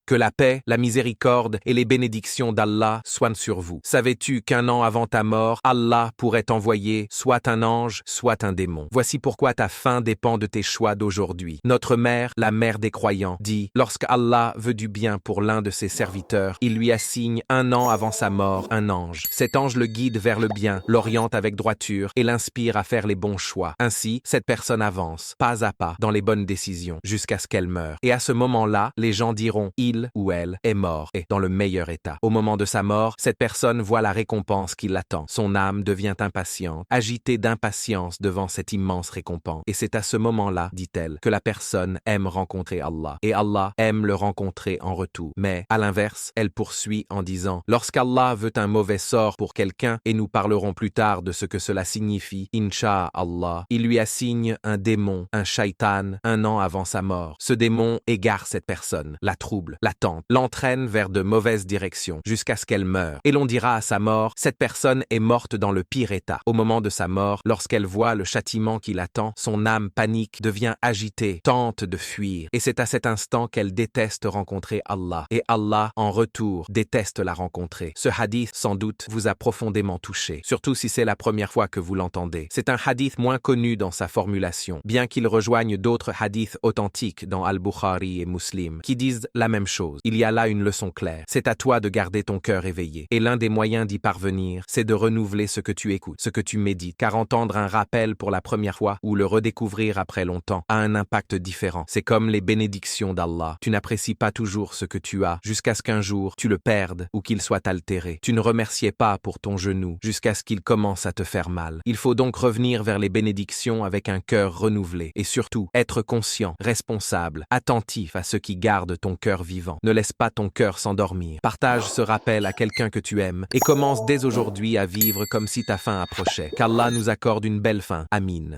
Que la paix, la miséricorde et les bénédictions d'Allah soient sur vous. Savais-tu qu'un an avant ta mort, Allah pourrait envoyer soit un ange, soit un démon? Voici pourquoi ta fin dépend de tes choix d'aujourd'hui. Notre mère, la mère des croyants, dit: lorsque Allah veut du bien pour l'un de ses serviteurs, il lui assigne un an avant sa mort un ange. Cet ange le guide vers le bien, l'oriente avec droiture et l'inspire à faire les bons choix. Ainsi, cette personne avance, pas à pas, dans les bonnes décisions, jusqu'à ce qu'elle meure. Et à ce moment-là, les gens diront: il ou elle est mort et dans le meilleur état. Au moment de sa mort, cette personne voit la récompense qui l'attend. Son âme devient impatiente, agitée d'impatience devant cette immense récompense. Et c'est à ce moment-là, dit-elle, que la personne aime rencontrer Allah. Et Allah aime le rencontrer en retour. Mais, à l'inverse, elle poursuit en disant: lorsqu'Allah veut un mauvais sort pour quelqu'un, et nous parlerons plus tard de ce que cela signifie, Inch'Allah, il lui assigne un démon, un shaitan, un an avant sa mort. Ce démon égare cette personne, la trouble, la tente, l'entraîne vers de mauvaises directions, jusqu'à ce qu'elle meure. Et l'on dira à sa mort: cette personne est morte dans le pire état. Au moment de sa mort, lorsqu'elle voit le châtiment qui l'attend, son âme panique, devient agitée, tente de fuir. Et c'est à cet instant qu'elle déteste rencontrer Allah. Et Allah, en retour, déteste la rencontrer. Ce hadith, sans doute, vous a profondément touché, surtout si c'est la première fois que vous l'entendez. C'est un hadith moins connu dans sa formulation, bien qu'il rejoigne d'autres hadiths authentiques dans Al-Bukhari et Muslim, qui disent la même chose. Il y a là une leçon claire. C'est à toi de garder ton cœur éveillé. Et l'un des moyens d'y parvenir, c'est de renouveler ce que tu écoutes, ce que tu médites. Car entendre un rappel pour la première fois ou le redécouvrir après longtemps a un impact différent. C'est comme les bénédictions d'Allah. Tu n'apprécies pas toujours ce que tu as, jusqu'à ce qu'un jour tu le perdes ou qu'il soit altéré. Tu ne remerciais pas pour ton genou, jusqu'à ce qu'il commence à te faire mal. Il faut donc revenir vers les bénédictions avec un cœur renouvelé. Et surtout, être conscient, responsable, attentif à ce qui garde ton cœur vivant. Ne laisse pas ton cœur s'endormir. Partage ce rappel à quelqu'un que tu aimes et commence dès aujourd'hui à vivre comme si ta fin approchait. Qu'Allah nous accorde une belle fin. Amin.